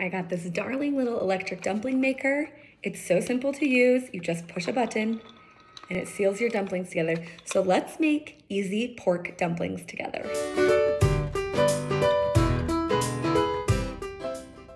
I got this darling little electric dumpling maker. It's so simple to use. You just push a button and it seals your dumplings together. So let's make easy pork dumplings together.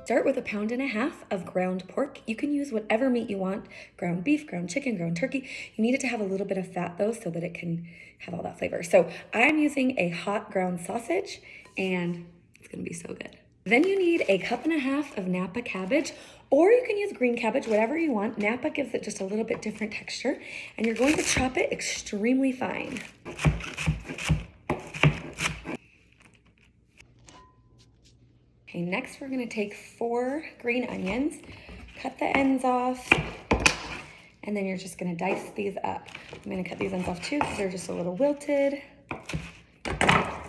Start with 1.5 pounds of ground pork. You can use whatever meat you want, ground beef, ground chicken, ground turkey. You need it to have a little bit of fat though so that it can have all that flavor. So I'm using a hot ground sausage and it's gonna be so good. Then you need 1.5 cups of Napa cabbage, or you can use green cabbage, whatever you want. Napa gives it just a little bit different texture, and you're going to chop it extremely fine. Okay, next we're gonna take 4 green onions, cut the ends off, and then you're just gonna dice these up. I'm gonna cut these ends off too because they're just a little wilted.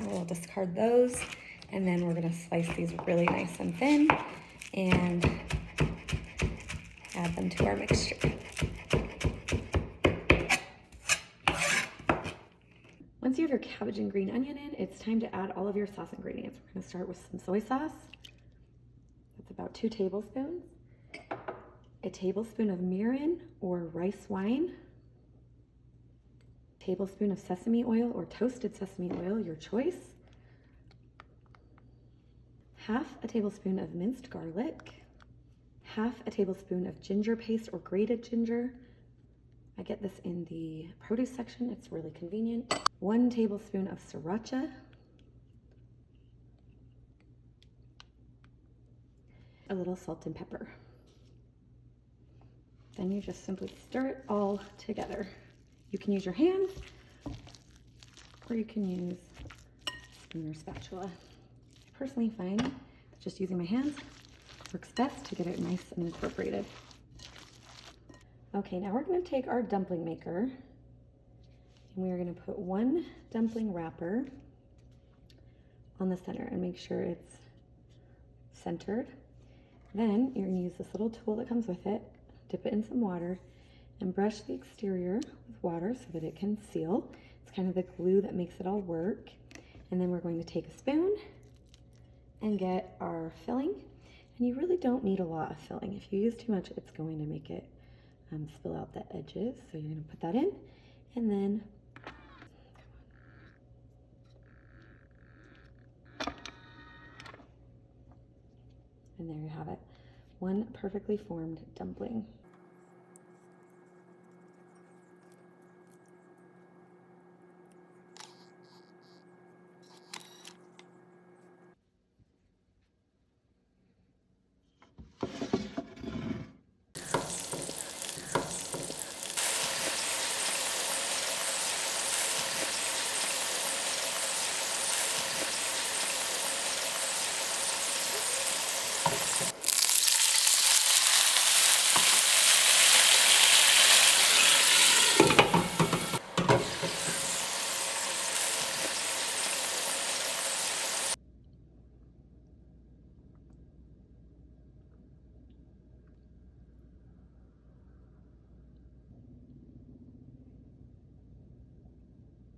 We'll discard those. And then we're gonna slice these really nice and thin and add them to our mixture. Once you have your cabbage and green onion in, it's time to add all of your sauce ingredients. We're gonna start with some soy sauce. That's about 2 tablespoons. A tablespoon of mirin or rice wine. A tablespoon of sesame oil or toasted sesame oil, your choice. 1/2 tablespoon of minced garlic, 1/2 tablespoon of ginger paste or grated ginger. I get this in the produce section, it's really convenient. 1 tablespoon of sriracha, a little salt and pepper. Then you just simply stir it all together. You can use your hands or you can use a spoon or spatula. I personally find that just using my hands works best to get it nice and incorporated. Okay, now we're gonna take our dumpling maker and we are gonna put 1 dumpling wrapper on the center and make sure it's centered. Then you're gonna use this little tool that comes with it, dip it in some water, and brush the exterior with water so that it can seal. It's kind of the glue that makes it all work. And then we're going to take a spoon and get our filling. And you really don't need a lot of filling. If you use too much, it's going to make it spill out the edges. So you're gonna put that in, and then there you have it. 1 perfectly formed dumpling.